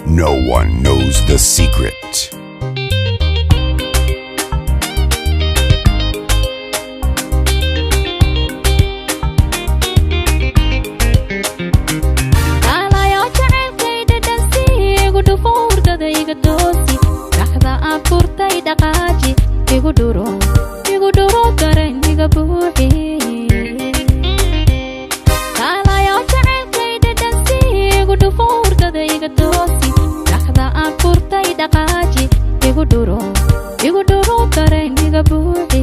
No one knows the secret. Igu duro dareen iga buuxi kaalayo jacaylkayda dhansi igu dhufo hurdada iga toosi dhaxda aan furtay dhaqaaji igu duro dareen iga buuxi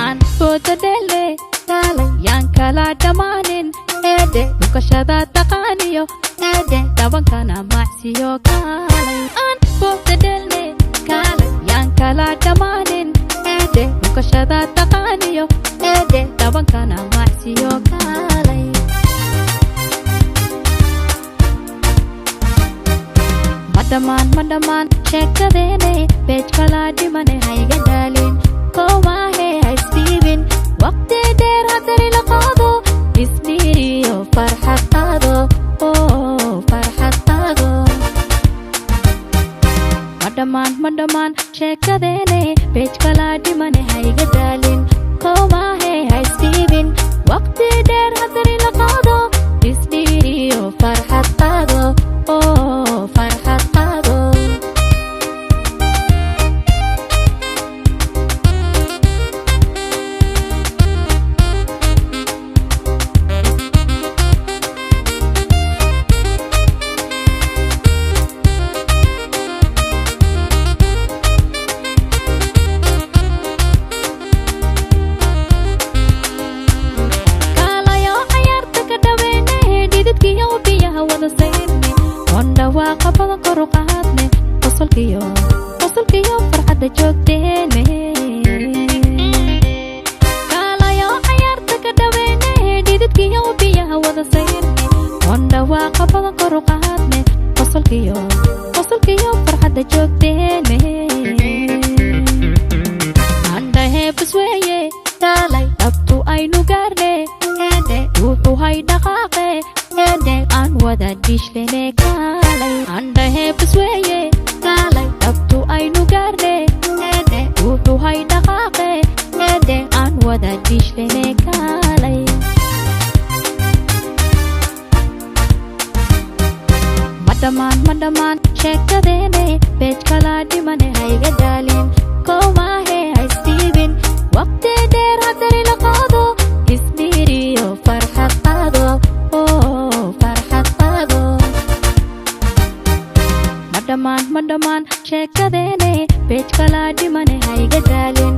aan booda dhele kaalay yaan kala dhammaanin eedhe dhukashada taqaaniyo eedhe dhabankana macsiyo kaalay aan booda dhele kaalay yaan kala dhammaanin eedhe dhukashada taqaaniyo eedhe dhabankana macsiyo kaalay ma dhammaan sheekadeene beej kala dhimane hayga dhaalin koomaahe ha isdhiibin waqti dheer hadari la qaado isdhiiriyo farxad qaado farxad qaado ma dhammaan sheekadeene beej kala dhimane hayga dhaalin koomaahe ha isdhiibin waqti dheer hadari la qaado isdhiiriyo farxad qaado farxad qaado waaqa badan kor u qaadne qosolkiyo farxadda joogteene kaalayo cayaarta ka dhaweene dhididkiyo biyaha wada sayrne wandha waaqa badan kor u qaadne qosolkiyo farxadda joogteene andhahe busweeye kaalay dhabtu aynu gaarne eedhe wuxuu hay dhaqaaqe eedhe aan wada dhishlene kaalay andhahe busweeye kaalay dhabtu aynu gaarne eedhe wuxuu hay dhaqaaqe eedhe aan wada dhishlene kaalay ma dhammaan sheekadeene beej kala dhimane hayga dhaalin koomaahe ha isdhiibin waqti dheer hadari la qaado isdhiiriyo farxad qaado farxad qaado ma dhammaan sheekadeene beej kala dhimane hayga dhaalin